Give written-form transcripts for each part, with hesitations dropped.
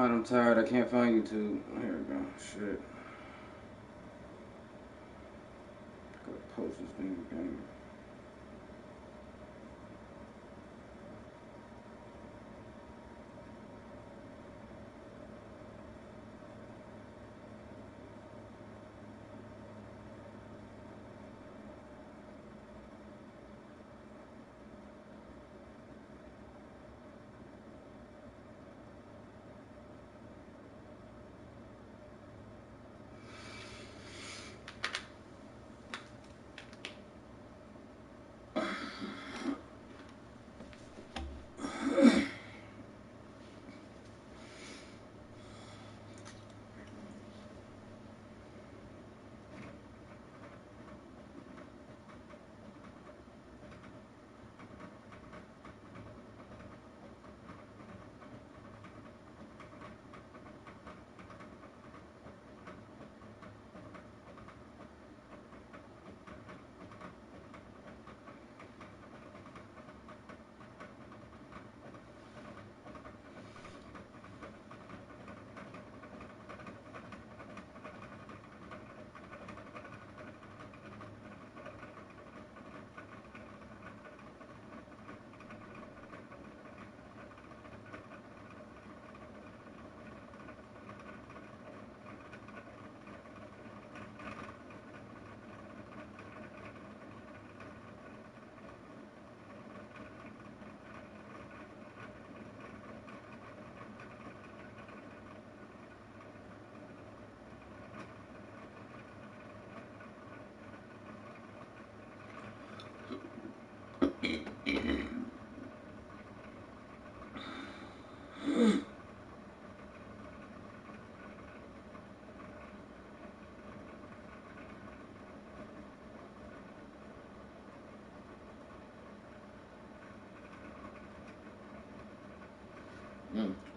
God, I'm tired. I can't find YouTube. Here we go. Shit. Gotta post this thing again.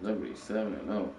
Liberty 7-0.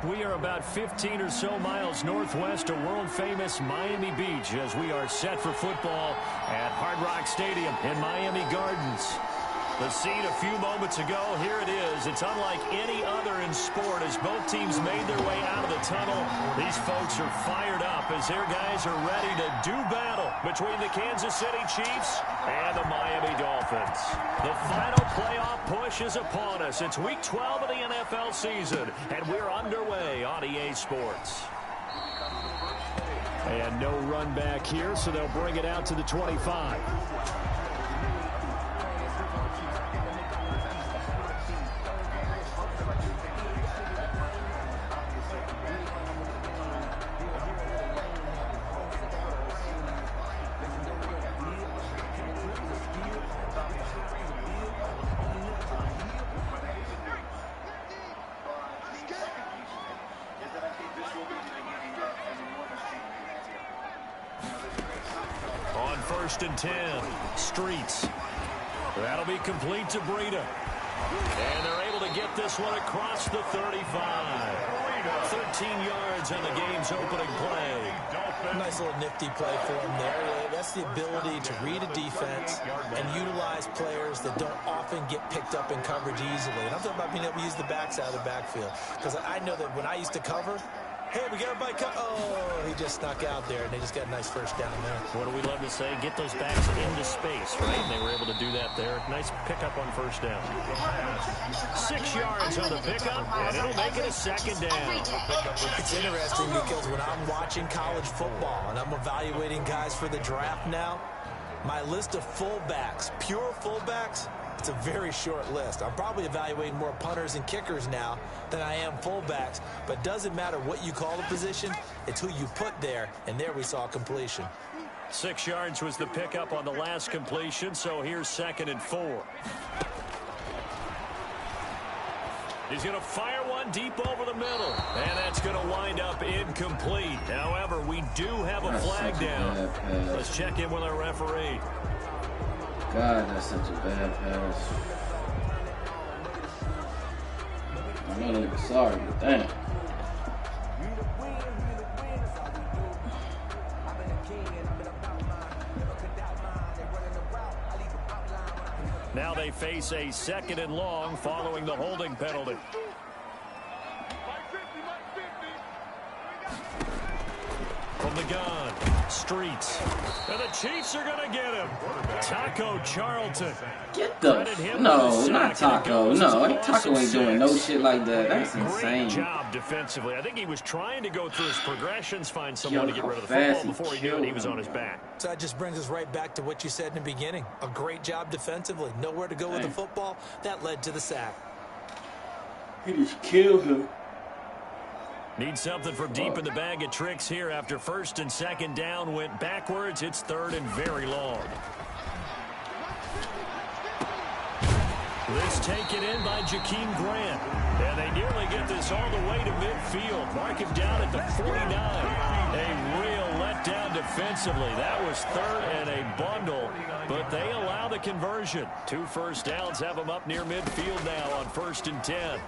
We are about 15 or so miles northwest of world-famous Miami Beach as we are set for football at Hard Rock Stadium in Miami Gardens. The scene a few moments ago, here it is. It's unlike any other in sport as both teams made their way out of the tunnel. These folks are fired up as their guys are ready to do battle between the Kansas City Chiefs and the Miami Dolphins. The final playoff push is upon us. It's week 12 of the NFL season, and we're underway on EA Sports. And no run back here, so they'll bring it out to the 25. First and 10. Streets. That'll be complete to Breida. And they're able to get this one across the 35. 13 yards on the game's opening play. Nice little nifty play for him there. That's the ability to read a defense and utilize players that don't often get picked up in coverage easily. And I'm talking about being able to use the backs out of the backfield. Because I know that when I used to cover, hey, we got everybody cut. Oh, he just snuck out there, and they just got a nice first down there. What do we love to say? Get those backs into space, right? And they were able to do that there. Nice pickup on first down. 6 yards on the pickup, and it'll make it a second down. It's interesting because when I'm watching college football and I'm evaluating guys for the draft now, my list of fullbacks, pure fullbacks, it's a very short list. I'm probably evaluating more punters and kickers now than I am fullbacks, but doesn't matter what you call the position, it's who you put there, and there we saw completion. 6 yards was the pickup on the last completion, so here's 2nd and 4. He's going to fire one deep over the middle, and that's going to wind up incomplete. However, we do have a flag down. Let's check in with our referee. God, that's such a bad pass. I'm not even sorry, but damn. Now they face a 2nd and long following the holding penalty. From the gun, Streets. And the Chiefs are going to get him. Taco Charlton. Get the... No, not Taco. No, Taco ain't doing no shit like that. That's insane. Great job defensively. I think he was trying to go through his progressions, find someone to get rid of the football. Before he knew it, he was on his back. So that just brings us right back to what you said in the beginning. A great job defensively. Nowhere to go with the football. That led to the sack. He just killed him. Need something from deep in the bag of tricks here after 1st and 2nd down went backwards. It's 3rd and very long. This taken in by Jakeem Grant. And they nearly get this all the way to midfield. Mark him down at the 49. A real letdown defensively. That was 3rd and a bundle, but they allow the conversion. 2 first downs have them up near midfield now on 1st and 10.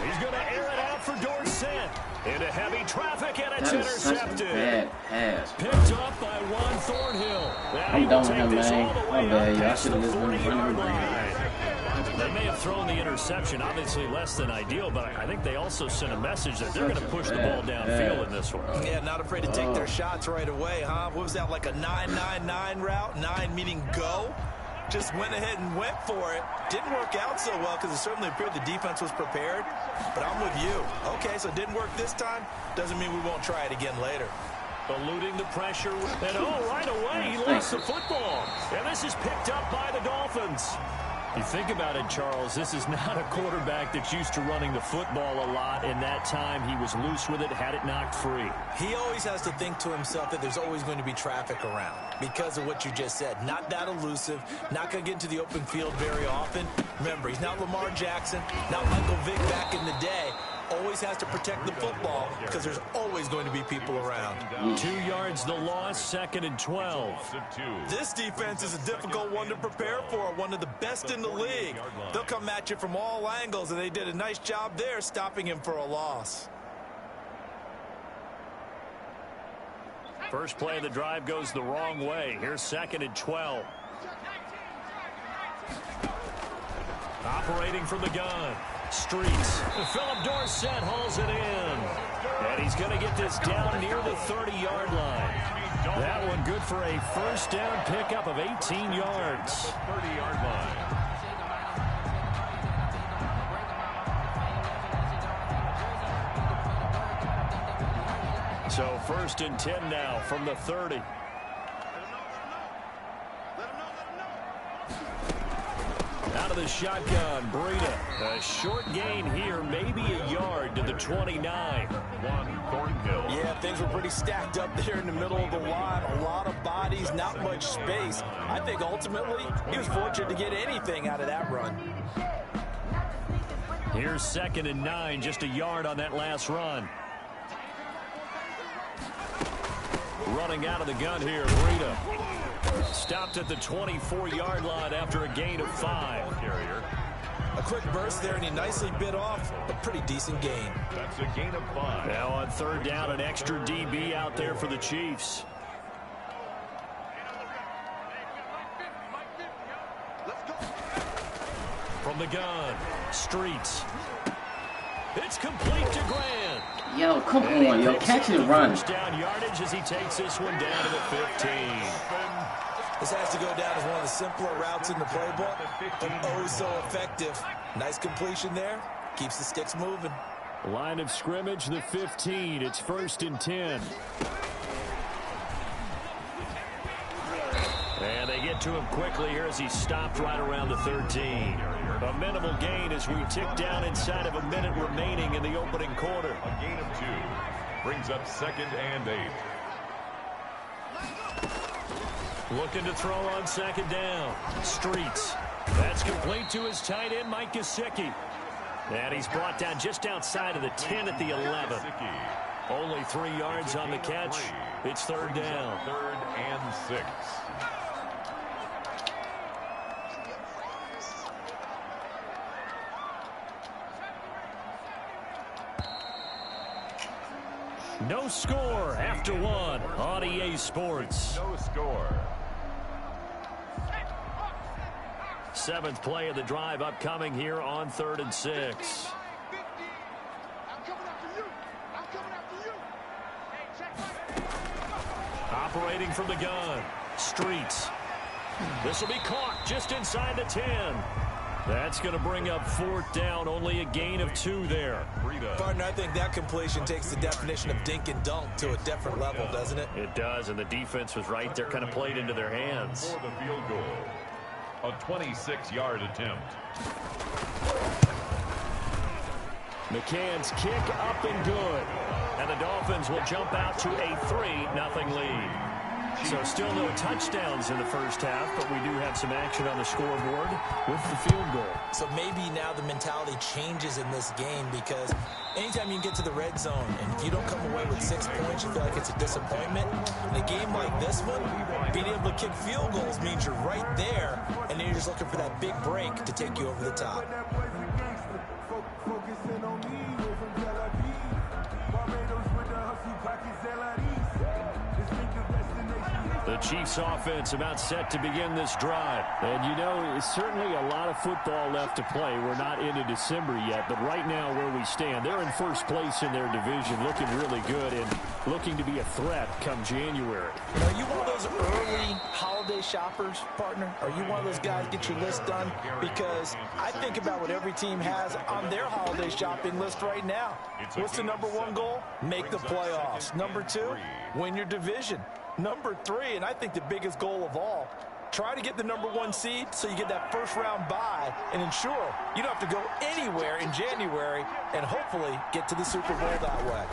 He's going to air it out for Dorsett. Into heavy traffic, and it's intercepted. Such a bad pass, bro. Picked up by Juan Thornhill. I'm done with him, man. My bad. Y'all should have just been running line. They may have thrown the interception, obviously less than ideal, but I think they also sent a message that they're going to push the ball downfield in this one. Yeah, not afraid to take their shots right away, huh? What was that, like a 9-9-9 route? 9 meaning go? Just went ahead and went for it. Didn't work out so well because it certainly appeared the defense was prepared. But I'm with you. Okay, so it didn't work this time. Doesn't mean we won't try it again later. Eluding the pressure. And right away, he lost the football. And this is picked up by the Dolphins. You think about it, Charles, this is not a quarterback that's used to running the football a lot. In that time, he was loose with it, had it knocked free. He always has to think to himself that there's always going to be traffic around because of what you just said. Not that elusive, not going to get into the open field very often. Remember, he's not Lamar Jackson, not Michael Vick back in the day. Always always has to protect the football because there's always going to be people around. 2 yards the loss, 2nd and 12. This defense is a difficult one to prepare for, one of the best in the league. They'll come at you from all angles, and they did a nice job there stopping him for a loss. First play of the drive goes the wrong way. Here's 2nd and 12. Operating from the gun. Streets. Philip Dorsett hauls it in. And he's going to get this down near the 30-yard line. That one good for a first down pickup of 18 yards. 30-yard line. So 1st and 10 now from the 30. Out of the shotgun, Breida. A short gain here, maybe a yard to the 29. Thornhill. Yeah, things were pretty stacked up there in the middle of the line. A lot of bodies, not much space. I think ultimately he was fortunate to get anything out of that run. Here's 2nd and 9, just a yard on that last run. Running out of the gun here, Breida. Stopped at the 24-yard line after a gain of 5. Carrier. A quick burst there, and he nicely bit off a pretty decent gain. That's a gain of 5. Now on 3rd down, an extra DB out there for the Chiefs. From the gun, Streets. It's complete to Grant. Yo, come on, yo, catch and run. First down yardage as he takes this one down to the 15. This has to go down as one of the simpler routes in the playbook, but oh so effective. Nice completion there. Keeps the sticks moving. Line of scrimmage, the 15. It's 1st and 10. And they get to him quickly here as he stopped right around the 13. A minimal gain as we tick down inside of a minute remaining in the opening quarter. A gain of 2. Brings up 2nd and 8. Looking to throw on 2nd down. Streets. That's complete to his tight end, Mike Gesicki. And he's brought down just outside of the 10 at the 11. Only 3 yards on the catch. It's 3rd down. 3rd and 6. No score after 1 on EA Sports. No score. 7th play of the drive upcoming here on 3rd and 6. Operating from the gun. Streets. This will be caught just inside the 10. That's going to bring up 4th down. Only a gain of 2 there. Partner, I think that completion takes the definition of dink and dunk to a different level, doesn't it? It does, and the defense was right there, kind of played into their hands. For the field goal. A 26-yard attempt. McCann's kick up and good. And the Dolphins will jump out to a 3-0 lead. So still no touchdowns in the first half, but we do have some action on the scoreboard with the field goal. So maybe now the mentality changes in this game because anytime you can get to the red zone and if you don't come away with 6 points, you feel like it's a disappointment. In a game like this one, being able to kick field goals means you're right there, and then you're just looking for that big break to take you over the top. The Chiefs offense about set to begin this drive. And you know, it's certainly a lot of football left to play. We're not into December yet, but right now where we stand, they're in first place in their division, looking really good and looking to be a threat come January. Are you one of those early holiday shoppers, partner? Are you one of those guys get your list done? Because I think about what every team has on their holiday shopping list right now. What's the #1 goal? Make the playoffs. #2, win your division. #3, and I think the biggest goal of all, try to get the #1 seed so you get that first-round bye and ensure you don't have to go anywhere in January and hopefully get to the Super Bowl that way.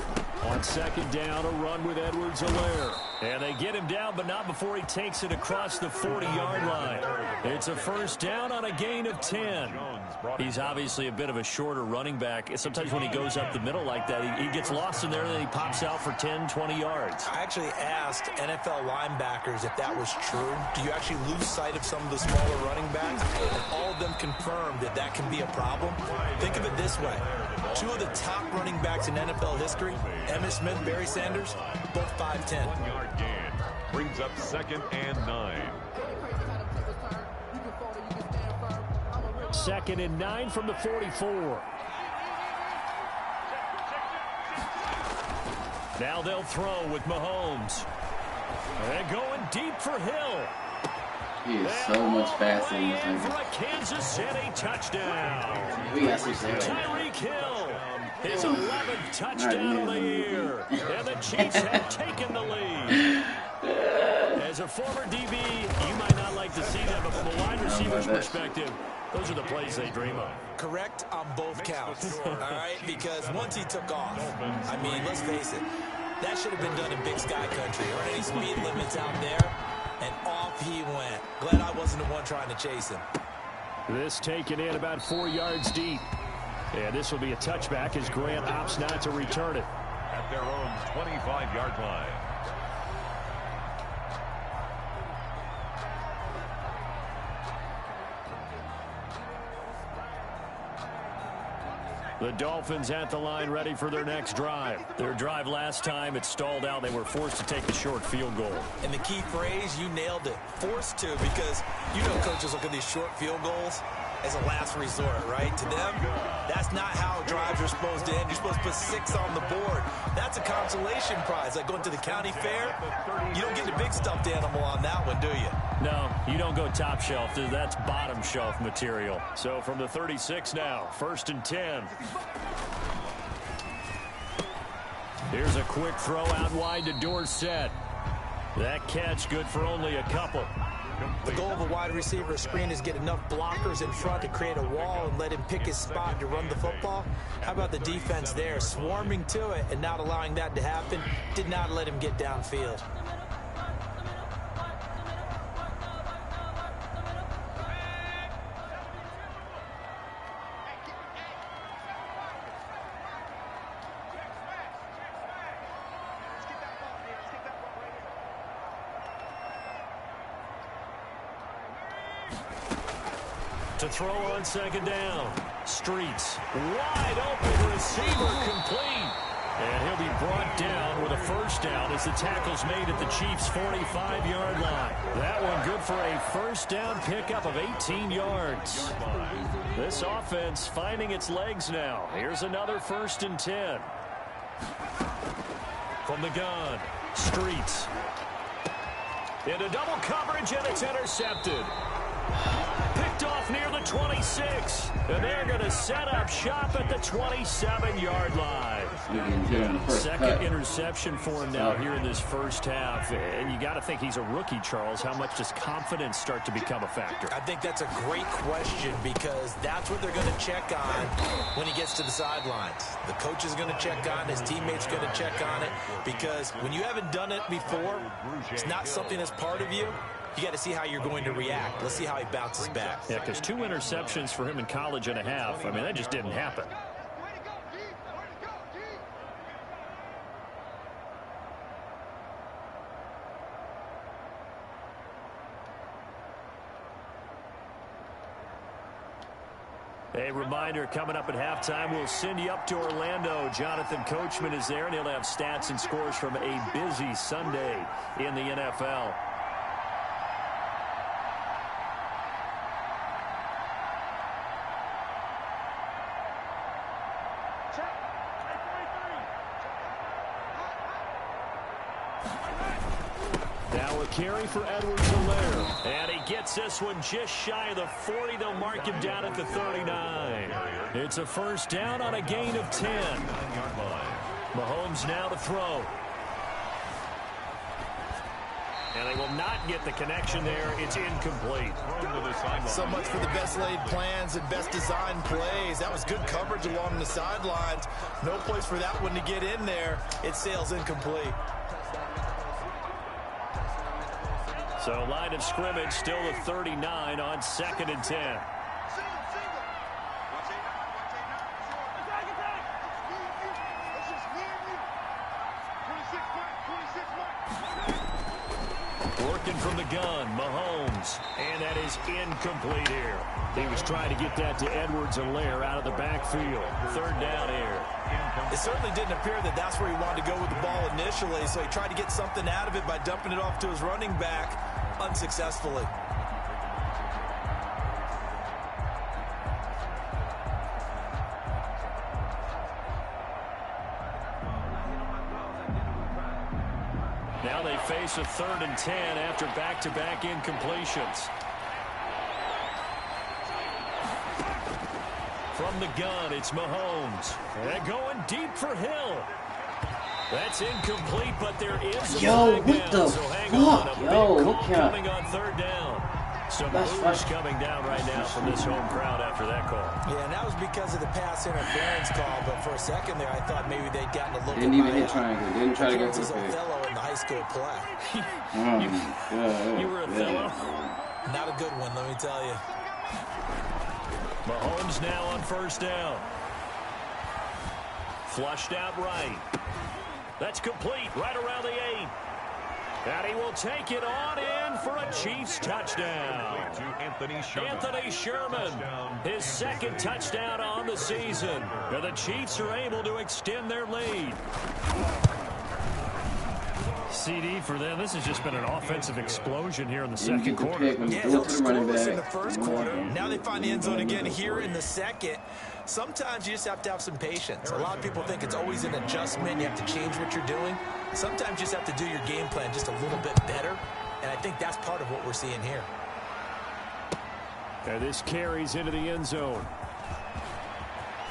On 2nd down, a run with Edwards-Helaire. And they get him down, but not before he takes it across the 40-yard line. It's a first down on a gain of 10. He's obviously a bit of a shorter running back. Sometimes when he goes up the middle like that, he gets lost in there, and then he pops out for 10, 20 yards. I actually asked NFL linebackers if that was true. Do you actually lose sight of some of the smaller running backs? And all of them confirmed that that can be a problem. Think of it this way. Two of the top running backs in NFL history, Emmitt Smith, Barry Sanders, both 5'10". 1-yard gain. Brings up 2nd and 9. 2nd and 9 from the 44. Now they'll throw with Mahomes. And going deep for Hill. He is so much faster than this in for nigga. a Kansas City touchdown. We got some shit. Tyreek Hill, his 11th touchdown of the year. And the Chiefs have taken the lead. As a former DB, you might not like to see that, but from a wide receiver's perspective, those are the plays they dream of. Correct on both counts, all right? Because once he took off, I mean, let's face it, that should have been done in Big Sky Country. Or any speed limits out there, and off he went. Glad I wasn't the one trying to chase him. This taken in about 4 yards deep. And this will be a touchback as Grant opts not to return it. At their own 25-yard line. The Dolphins at the line ready for their next drive. Their drive last time, it stalled out. They were forced to take the short field goal. And the key phrase, you nailed it. Forced to, because you know coaches look at these short field goals as a last resort, right? To them, that's not how drives are supposed to end. You're supposed to put 6 on the board. That's a consolation prize. Like going to the county fair, you don't get the big stuffed animal on that one, do you? No, you don't go top shelf. That's bottom shelf material. So from the 36 now, 1st and 10. Here's a quick throw out wide to Dorsett. That catch good for only a couple. The goal of a wide receiver screen is get enough blockers in front to create a wall and let him pick his spot to run the football. How about the defense there, swarming to it and not allowing that to happen? Did not let him get downfield. To throw on 2nd down. Streets. Wide open receiver complete. And he'll be brought down with a 1st down as the tackle's made at the Chiefs' 45-yard line. That one good for a 1st down pickup of 18 yards. This offense finding its legs now. Here's another 1st and 10. From the gun. Streets. Into double coverage, and it's intercepted. Picked off near the 26. And they're going to set up shop at the 27-yard line. 2nd interception for him now here in this 1st half. And you got to think he's a rookie, Charles. How much does confidence start to become a factor? I think that's a great question because that's what they're going to check on when he gets to the sidelines. The coach is going to check on it. His teammates going to check on it because when you haven't done it before, it's not something that's part of you. You got to see how you're going to react. Let's see how he bounces back. Yeah, because 2 interceptions for him in college and a half. I mean, that just didn't happen. A reminder, coming up at halftime, we'll send you up to Orlando. Jonathan Coachman is there, and he'll have stats and scores from a busy Sunday in the NFL. Now a carry for Edwards-Helaire. And he gets this one just shy of the 40. They'll mark him down at the 39. It's a 1st down on a gain of 10. Mahomes now to throw. And they will not get the connection there. It's incomplete. So much for the best laid plans and best designed plays. That was good coverage along the sidelines. No place for that one to get in there. It sails incomplete. So line of scrimmage still the 39 on 2nd and 10. Working from the gun, Mahomes. And that is incomplete here. He was trying to get that to Edwards-Helaire out of the backfield. Third down here. It certainly didn't appear that that's where he wanted to go with the ball initially, so he tried to get something out of it by dumping it off to his running back unsuccessfully. Now they face a 3rd and 10 after back-to-back incompletions. From the gun, it's Mahomes. And going deep for Hill. That's incomplete, but there is a flag what down, the so hang fuck? on. A big Yo, call look at coming on 3rd down. Some boos coming down right now from this home crowd after that call. Yeah, and that was because of the pass interference call, but for a second there, I thought maybe they'd gotten a look Didn't at even hit triangle. Didn't try to go for the pick. Othello in the high school play. You were Othello? Not a good one, let me tell you. Mahomes now on 1st down. Flushed out right. That's complete right around the 8. And he will take it on in for a Chiefs touchdown. Anthony Sherman, his 2nd touchdown on the season. And the Chiefs are able to extend their lead. CD for them. This has just been an offensive explosion here in the 2nd quarter. Yeah, they'll scoreless in the 1st quarter. Now they find the end zone again here in the 2nd. Sometimes you just have to have some patience. A lot of people think it's always an adjustment. You have to change what you're doing. Sometimes you just have to do your game plan just a little bit better. And I think that's part of what we're seeing here. And this carries into the end zone.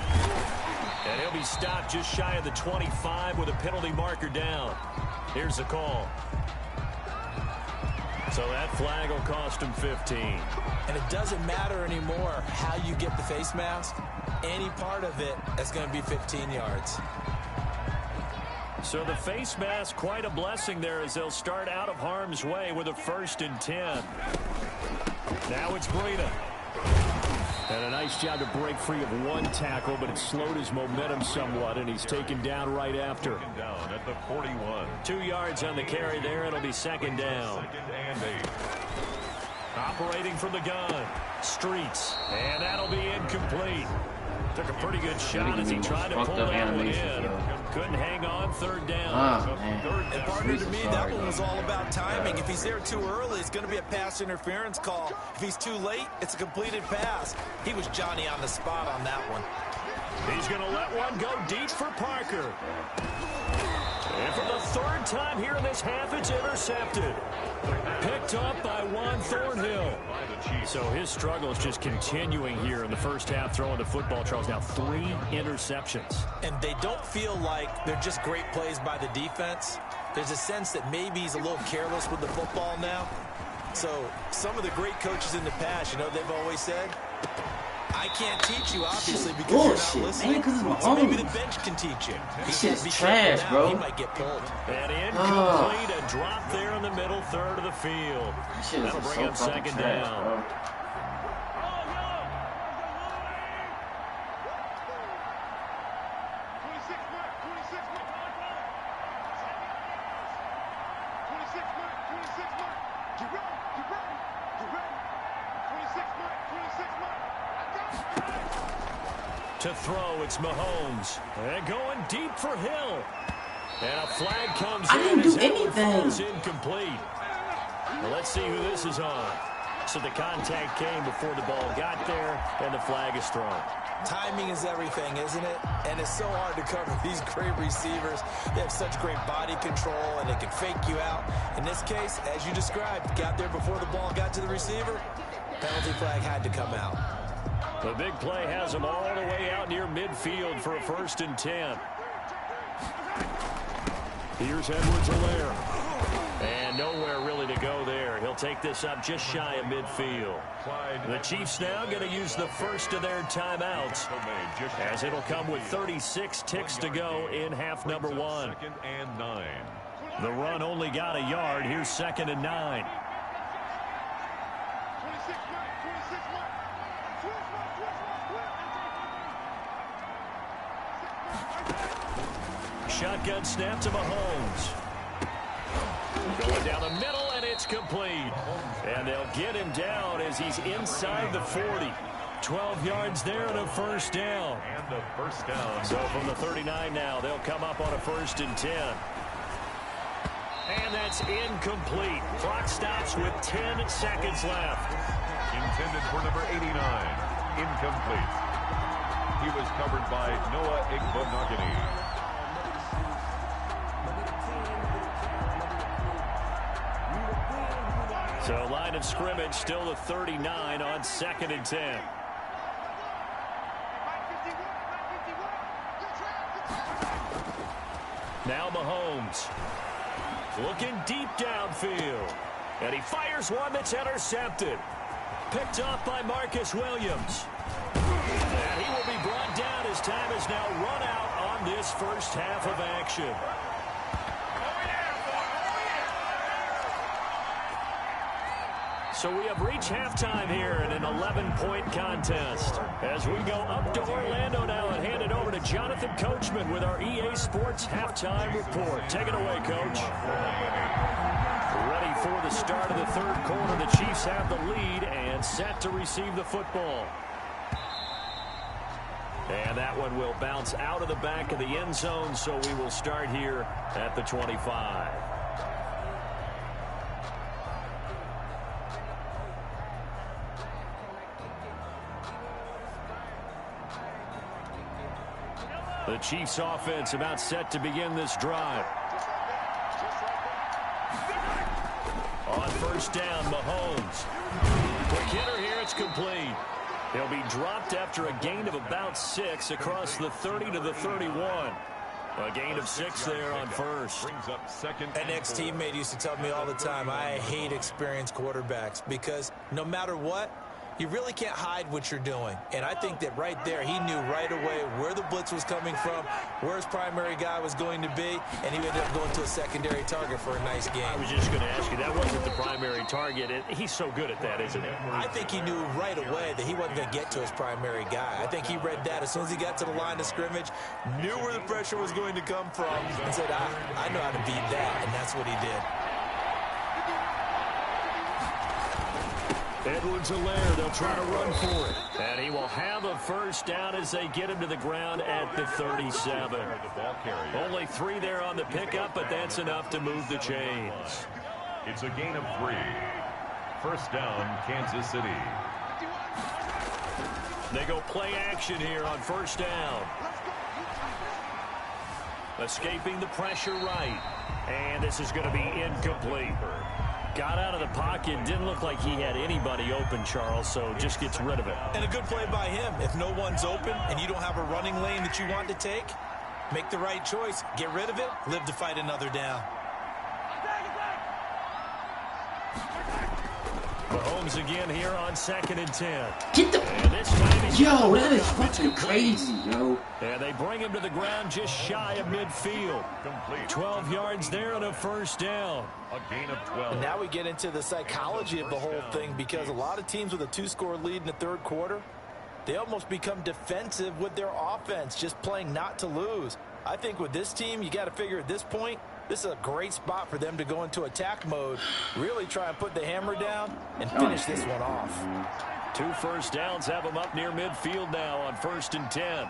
And he'll be stopped just shy of the 25 with a penalty marker down. Here's the call. So that flag will cost him 15. And it doesn't matter anymore how you get the face mask. Any part of it is going to be 15 yards. So the face mask, quite a blessing there as they'll start out of harm's way with a 1st and 10. Now it's Breida. And a nice job to break free of one tackle, but it slowed his momentum somewhat, and he's taken down right after. Down at the 41. 2 yards on the carry there. It'll be 2nd down. 2nd and 8. Operating from the gun. Streets. And that'll be incomplete. Took a pretty good shot as he tried to pull that one in. Couldn't hang on 3rd down. And partner, to me, that one was all about timing. If he's there too early, it's going to be a pass interference call. If he's too late, it's a completed pass. He was Johnny on the spot on that one. He's going to let one go deep for Parker. And for the 3rd time here in this half, it's intercepted. Picked up by Juan Thornhill. So his struggle is just continuing here in the first half, throwing the football. Charles, now 3 interceptions. And they don't feel like they're just great plays by the defense. There's a sense that maybe he's a little careless with the football now. So some of the great coaches in the past, you know, they've always said, I can't teach you, obviously, because you're not listening. Man, so maybe the bench can teach you. This shit's trash, bro. He might get pulled. And incomplete, a drop there in the middle third of the field. That'll bring up 2nd down. Bro. To throw, it's Mahomes. And going deep for Hill. And a flag comes in. I didn't do as Edward anything. falls incomplete. Well, let's see who this is on. So the contact came before the ball got there, and the flag is thrown. Timing is everything, isn't it? And it's so hard to cover these great receivers. They have such great body control, and they can fake you out. In this case, as you described, got there before the ball got to the receiver. Penalty flag had to come out. The big play has him all the way out near midfield for a 1st and 10. Here's Edwards-Helaire. And nowhere really to go there. He'll take this up just shy of midfield. The Chiefs now going to use the first of their timeouts, as it'll come with 36 ticks to go in half number 1. 2nd and 9. The run only got a yard. Here's 2nd and 9. Shotgun snap to Mahomes. Going down the middle, and it's complete. And they'll get him down as he's inside the 40. 12 yards there and a first down. And a first down. So from the 39 now, they'll come up on a 1st and 10. And that's incomplete. Clock stops with 10 seconds left. Intended for number 89. Incomplete. He was covered by Noah Igbenogany. So line of scrimmage still the 39 on 2nd and 10. Now Mahomes. Looking deep downfield. And he fires one that's intercepted. Picked off by Marcus Williams. And he will be brought down as time is now run out on this first half of action. So we have reached halftime here in an 11-point contest. As we go up to Orlando now and hand it over to Jonathan Coachman with our EA Sports Halftime Report. Take it away, Coach. Ready for the start of the 3rd quarter. The Chiefs have the lead and set to receive the football. And that one will bounce out of the back of the end zone, so we will start here at the 25. The Chiefs offense about set to begin this drive. On 1st down, Mahomes. Quick hitter here, it's complete. He'll be dropped after a gain of about 6 across the 30 to the 31. A gain of 6 there on 1st. Brings up 2nd. An ex-teammate used to tell me all the time, I hate experienced quarterbacks because no matter what, you really can't hide what you're doing. And I think that right there, he knew right away where the blitz was coming from, where his primary guy was going to be, and he ended up going to a secondary target for a nice game. I was just going to ask you, that wasn't the primary target. He's so good at that, isn't he? I think he knew right away that he wasn't going to get to his primary guy. I think he read that as soon as he got to the line of scrimmage, knew where the pressure was going to come from, and said, I know how to beat that, and that's what he did. Edwards-Helaire, they'll try to run for it. And he will have a first down as they get him to the ground at the 37. Only 3 there on the pickup, but that's enough to move the chains. It's a gain of 3. First down, Kansas City. They go play action here on 1st down. Escaping the pressure right. And this is going to be incomplete. Got out of the pocket, didn't look like he had anybody open, Charles, so just gets rid of it. And a good play by him. If no one's open and you don't have a running lane that you want to take, make the right choice. Get rid of it, live to fight another down. Mahomes again here on 2nd and 10. Get the... Yo, that is fucking crazy, yo. And they bring him to the ground just shy of midfield. 12 yards there and a first down. A gain of 12. And now we get into the psychology of the whole thing because a lot of teams with a 2-score lead in the 3rd quarter, they almost become defensive with their offense, just playing not to lose. I think with this team, you got to figure at this point, this is a great spot for them to go into attack mode, really try and put the hammer down and finish this one off. 2 first downs have them up near midfield now on 1st and 10.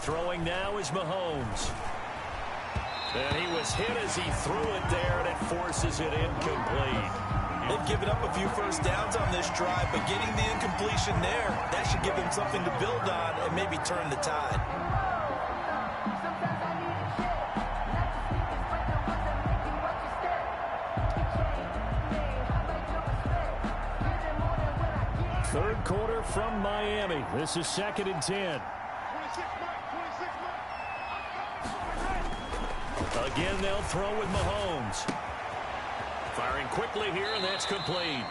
Throwing now is Mahomes. And he was hit as he threw it there, and it forces it incomplete. They've given up a few first downs on this drive, but getting the incompletion there, that should give them something to build on and maybe turn the tide. Third quarter from Miami. This is 2nd and 10. Again, they'll throw with Mahomes. Firing quickly here, and that's complete.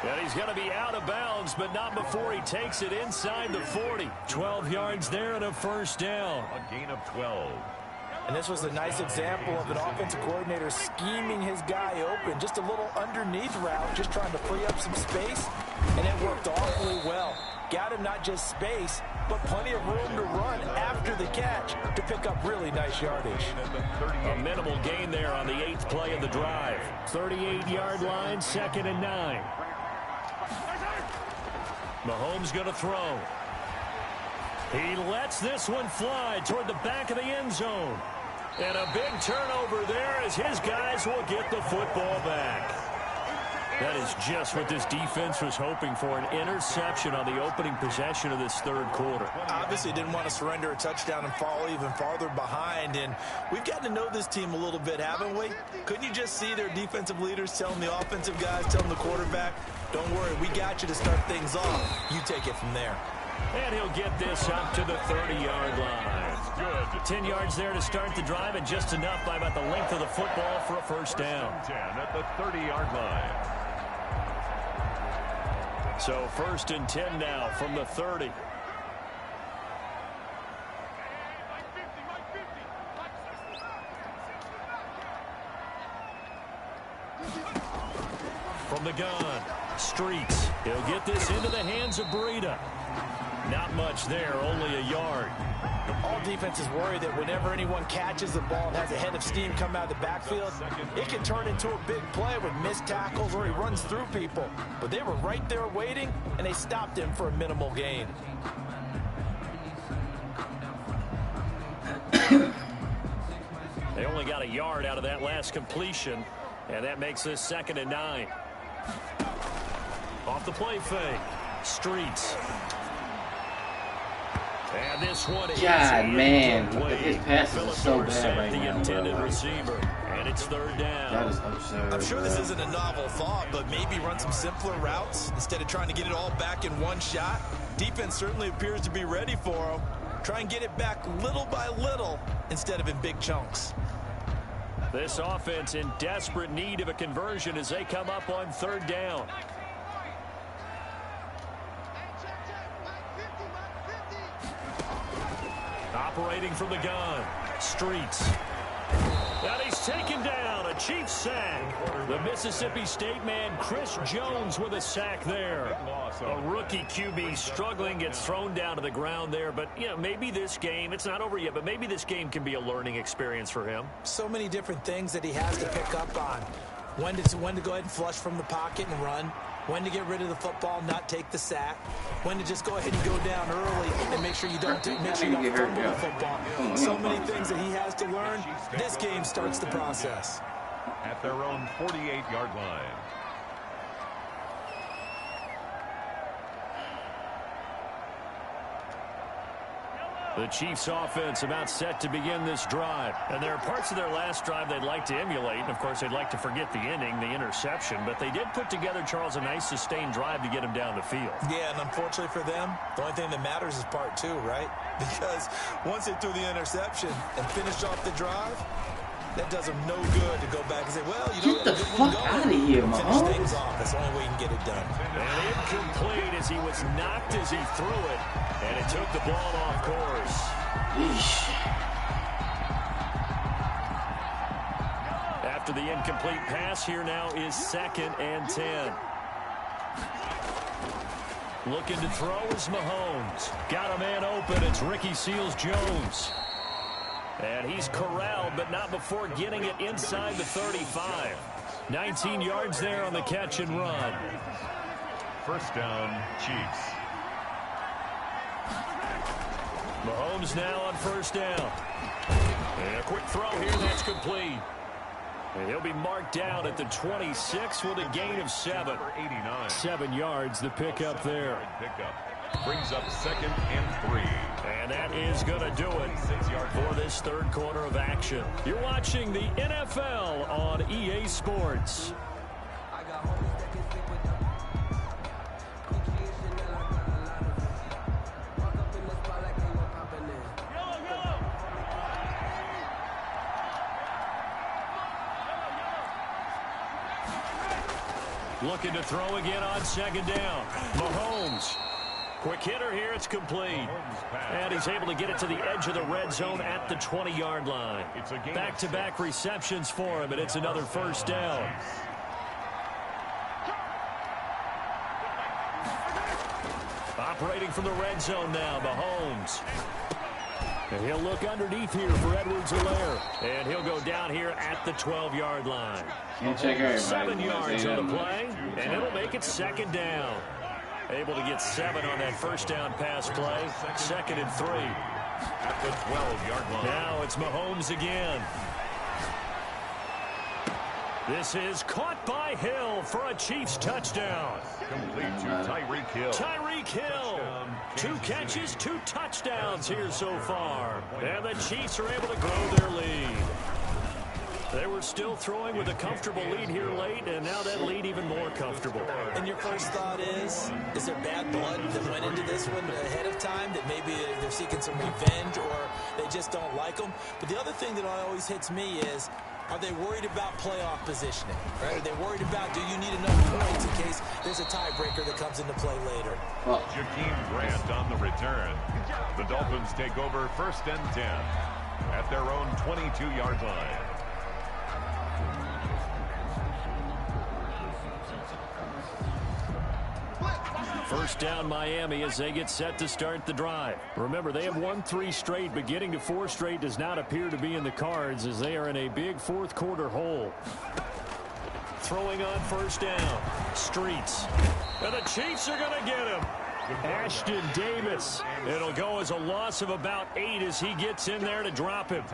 And he's going to be out of bounds, but not before he takes it inside the 40. 12 yards there and a first down. A gain of 12. And this was a nice example of an offensive coordinator scheming his guy open. Just a little underneath route, just trying to free up some space. And it worked awfully well. Got him not just space, but plenty of room to run after the catch to pick up really nice yardage. A minimal gain there on the 8th play of the drive. 38-yard line, 2nd and 9. Mahomes going to throw. He lets this one fly toward the back of the end zone. And a big turnover there as his guys will get the football back. That is just what this defense was hoping for, an interception on the opening possession of this third quarter. Obviously didn't want to surrender a touchdown and fall even farther behind. And we've gotten to know this team a little bit, haven't we? Couldn't you just see their defensive leaders telling the offensive guys, telling the quarterback, don't worry, we got you to start things off. You take it from there. And he'll get this up to the 30-yard line. Good. 10 yards there to start the drive, and just enough by about the length of the football for a first down. 10 at the 30-yard line. So 1st and 10 now from the 30. From the gun, Streets. He'll get this into the hands of Breida. Not much there, only a yard. All defenses worry that whenever anyone catches the ball and has a head of steam come out of the backfield, it can turn into a big play with missed tackles or he runs through people. But they were right there waiting, and they stopped him for a minimal gain. They only got a yard out of that last completion, and that makes this 2nd and 9. Off the play fake, Streets. And this one is man, his passes are so bad right the now. intended receiver, and it's 3rd down. That is absurd. I'm sure this isn't a novel thought, but maybe run some simpler routes instead of trying to get it all back in one shot. Defense certainly appears to be ready for him. Try and get it back little by little instead of in big chunks. This offense in desperate need of a conversion as they come up on 3rd down. Operating from the gun, Streets. And he's taken down, a Chiefs sack. The Mississippi State man, Chris Jones, with a sack there. A rookie QB struggling, gets thrown down to the ground there. But, you know, maybe this game, it's not over yet, but maybe this game can be a learning experience for him. So many different things that he has to pick up on. When to go ahead and flush from the pocket and run. When to get rid of the football, not take the sack. When to just go ahead and go down early and make sure you don't fumble the football. So many things that he has to learn. This game starts the process. At their own 48-yard line. The Chiefs offense about set to begin this drive. And there are parts of their last drive they'd like to emulate. And, of course, they'd like to forget the inning, the interception. But they did put together, Charles, a nice sustained drive to get him down the field. Yeah, and unfortunately for them, the only thing that matters is part 2, right? Because once they threw the interception and finished off the drive, that does them no good to go back and say, well, you know, get the fuck out of here, man. Finish things off. That's the only way you can get it done. And incomplete as he was knocked as he threw it. And it took the ball off course. Eesh. After the incomplete pass, here now is 2nd and 10. Looking to throw is Mahomes. Got a man open. It's Ricky Seals-Jones. And he's corralled, but not before getting it inside the 35. 19 yards there on the catch and run. First down, Chiefs. Mahomes now on 1st down. And a quick throw here, that's complete. And he'll be marked down at the 26 with a gain of 7. 89. 7 yards, the pickup there. Pickup. Brings up 2nd and 3. And that is going to do it for this third quarter of action. You're watching the NFL on EA Sports. Looking to throw again on 2nd down. Mahomes. Quick hitter here. It's complete. And he's able to get it to the edge of the red zone at the 20-yard line. Back-to-back receptions for him, and it's another first down. Operating from the red zone now, Mahomes. And he'll look underneath here for Edwards-Helaire. And he'll go down here at the 12-yard line. 7 yards on the play, and it'll make it second down. Able to get 7 on that first down pass play. 2nd and 3. At the 12-yard line. Now it's Mahomes again. This is caught by Hill for a Chiefs touchdown. Complete to Tyreek Hill. Tyreek Hill. 2 catches, 2 touchdowns here so far. And the Chiefs are able to grow their lead. They were still throwing with a comfortable lead here late, and now that lead even more comfortable. And your first thought is there bad blood that went into this one ahead of time, that maybe they're seeking some revenge or they just don't like them? But the other thing that always hits me is, are they worried about playoff positioning? Right? Are they worried about, do you need enough points in case there's a tiebreaker that comes into play later? Jakeem Grant on the return. The Dolphins take over 1st and 10 at their own 22-yard line. First down Miami as they get set to start the drive. Remember, they have won 3 straight, but getting to 4 straight does not appear to be in the cards as they are in a big fourth quarter hole. Throwing on first down. Streets. And the Chiefs are going to get him. Ashton Davis. It'll go as a loss of about 8 as he gets in there to drop him.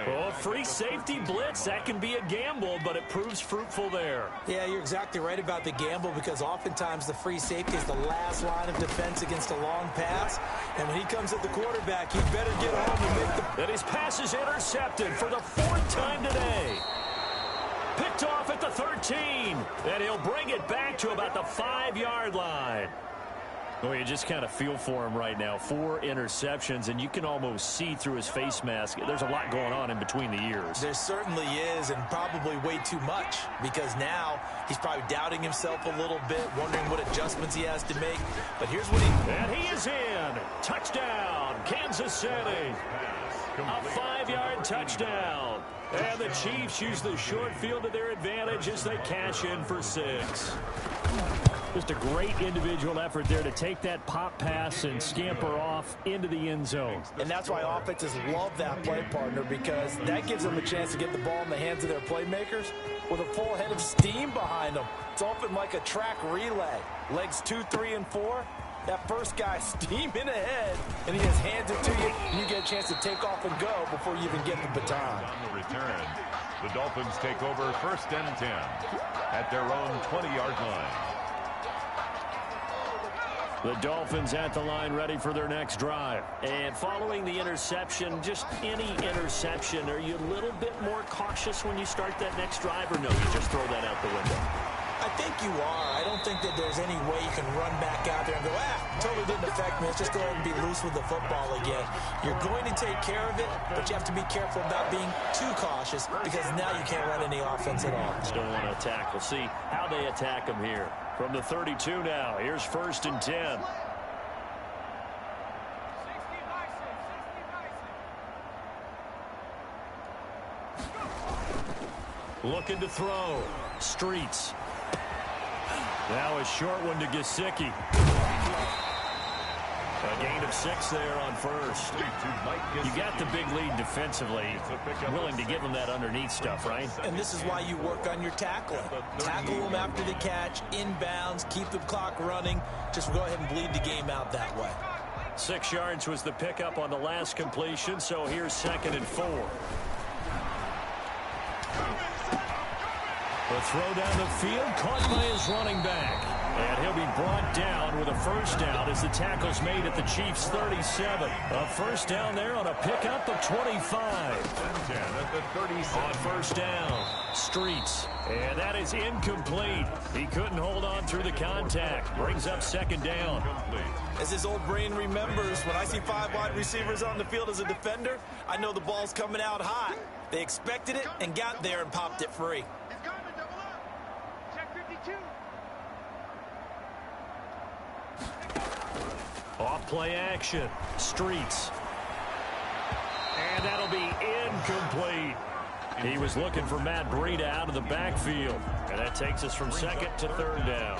Oh, free safety blitz. That can be a gamble, but it proves fruitful there. Yeah, you're exactly right about the gamble, because oftentimes the free safety is the last line of defense against a long pass. And when he comes at the quarterback, he better get home and make the... And his pass is intercepted for the 4th time today. Picked off at the 13. And he'll bring it back to about the 5-yard line. Well, you just kind of feel for him right now. 4 interceptions, and you can almost see through his face mask. There's a lot going on in between the ears. There certainly is, and probably way too much, because now he's probably doubting himself a little bit, wondering what adjustments he has to make. But here's what he... And he is in. Touchdown, Kansas City. A 5-yard touchdown. And the Chiefs use the short field to their advantage as they cash in for 6. Just a great individual effort there to take that pop pass and scamper off into the end zone. And that's why offenses love that play partner, because that gives them a chance to get the ball in the hands of their playmakers with a full head of steam behind them. It's often like a track relay. Legs 2, 3, and 4. That first guy steaming ahead, and he just hands it to you, and you get a chance to take off and go before you even get the baton. On the return, the Dolphins take over 1st and 10 at their own 20-yard line. The Dolphins at the line ready for their next drive. And following the interception, just any interception, are you a little bit more cautious when you start that next drive, or no, you just throw that out the window? I think you are. I don't think that there's any way you can run back out there and go, totally didn't affect me. Let's just go ahead and be loose with the football again. You're going to take care of it, but you have to be careful about being too cautious, because now you can't run any offense at all. Still want to attack. We'll see how they attack him here. From the 32 now, here's 1st and 10. Looking to throw. Streets. Now a short one to Gesicki. A gain of 6 there on first. You got the big lead defensively. Willing to give them that underneath stuff, right? And this is why you work on your tackling. Tackle them after the catch, inbounds, keep the clock running. Just go ahead and bleed the game out that way. 6 yards was the pickup on the last completion, so here's 2nd and 4. The throw down the field, caught by his running back. And he'll be brought down with a first down as the tackle's made at the Chiefs' 37. A first down there on a pickup of 25. At the 37. On first down, Streets. And that is incomplete. He couldn't hold on through the contact. Brings up 2nd down. As his old brain remembers, when I see 5 wide receivers on the field as a defender, I know the ball's coming out hot. They expected it and got there and popped it free. Off play action. Streets. And that'll be incomplete. He was looking for Matt Breida out of the backfield. And that takes us from second to third down.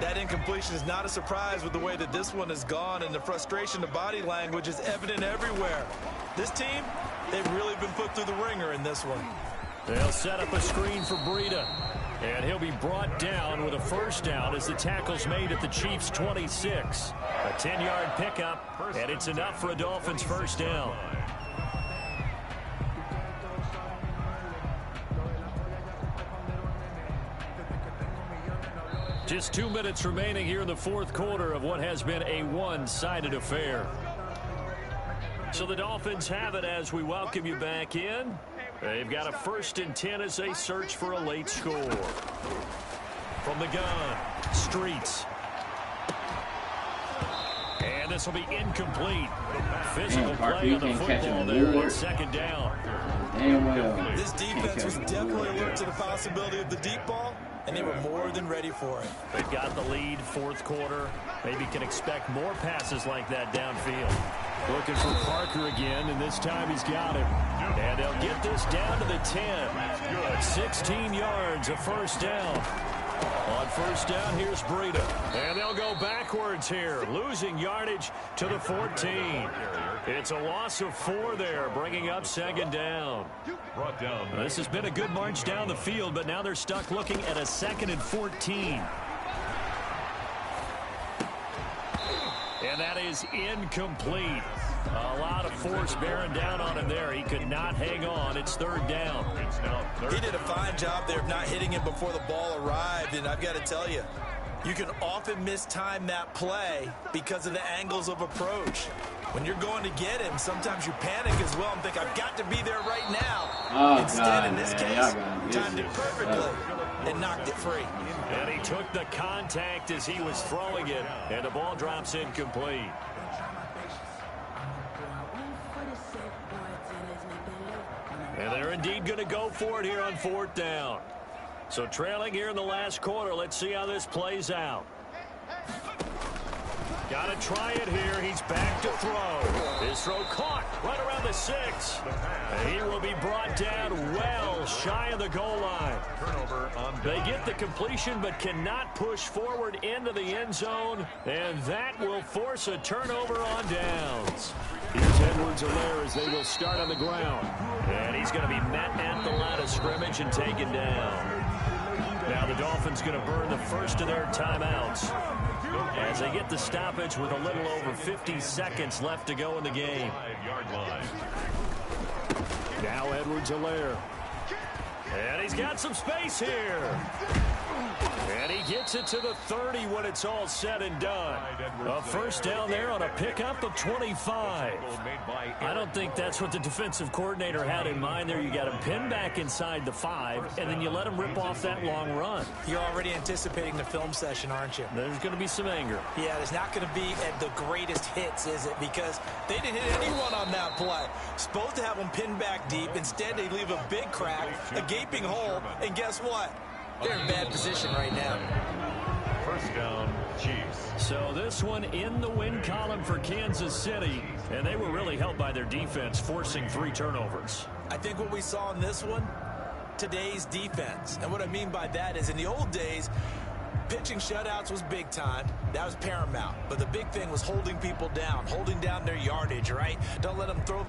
That incompletion is not a surprise with the way that this one has gone, and the frustration, the body language is evident everywhere. This team, they've really been put through the ringer in this one. They'll set up a screen for Breida. And he'll be brought down with a first down as the tackle's made at the Chiefs' 26. A 10-yard pickup, and it's enough for a Dolphins first down. Just 2 minutes remaining here in the fourth quarter of what has been a one-sided affair. So the Dolphins have it as we welcome you back in. They've got a 1st and 10 as they search for a late score. From the gun, Streets. And this will be incomplete. Physical play on the football there on second down. This defense was definitely alert to the possibility of the deep ball, and they were more than ready for it. They've got the lead, fourth quarter. Maybe can expect more passes like that downfield. Looking for Parker again, and this time he's got him. And they'll get this down to the 10. 16 yards, a first down. On first down, here's Breida. And they'll go backwards here, losing yardage to the 14. It's a loss of 4 there, bringing up second down. This has been a good march down the field, but now they're stuck looking at a 2nd and 14. And that is incomplete. A lot of force bearing down on him there. He could not hang on. It's third down. He did a fine job there of not hitting him before the ball arrived, and I've got to tell you, you can often mistime that play because of the angles of approach. When you're going to get him, sometimes you panic as well and think, I've got to be there right now. Instead, in this case, timed it perfectly and knocked it free. And he took the contact as he was throwing it, and the ball drops incomplete. And they're indeed going to go for it here on fourth down. So trailing here in the last quarter, let's see how this plays out. Got to try it here. He's back to throw. His throw caught right around the 6. He will be brought down well shy of the goal line. They get the completion but cannot push forward into the end zone, and that will force a turnover on downs. Here's Edwards-Helaire as they will start on the ground. And he's going to be met at the line of scrimmage and taken down. Now the Dolphins going to burn the first of their timeouts as they get the stoppage with a little over 50 seconds left to go in the game. Now Edwards-Helaire. And he's got some space here. And he gets it to the 30 when it's all said and done. A first down there on a pickup of 25. I don't think that's what the defensive coordinator had in mind there. You got him pinned back inside the 5, and then you let him rip off that long run. You're already anticipating the film session, aren't you? There's going to be some anger. Yeah, there's not going to be at the greatest hits, is it? Because they didn't hit anyone on that play. Supposed to have them pinned back deep. Instead, they leave a big crack, a gaping hole, and guess what? They're in bad position right now. First down, Chiefs. So this one in the win column for Kansas City, and they were really helped by their defense, forcing 3 turnovers. I think what we saw in this one, today's defense. And what I mean by that is in the old days, pitching shutouts was big time. That was paramount. But the big thing was holding people down, holding down their yardage, right? Don't let them throw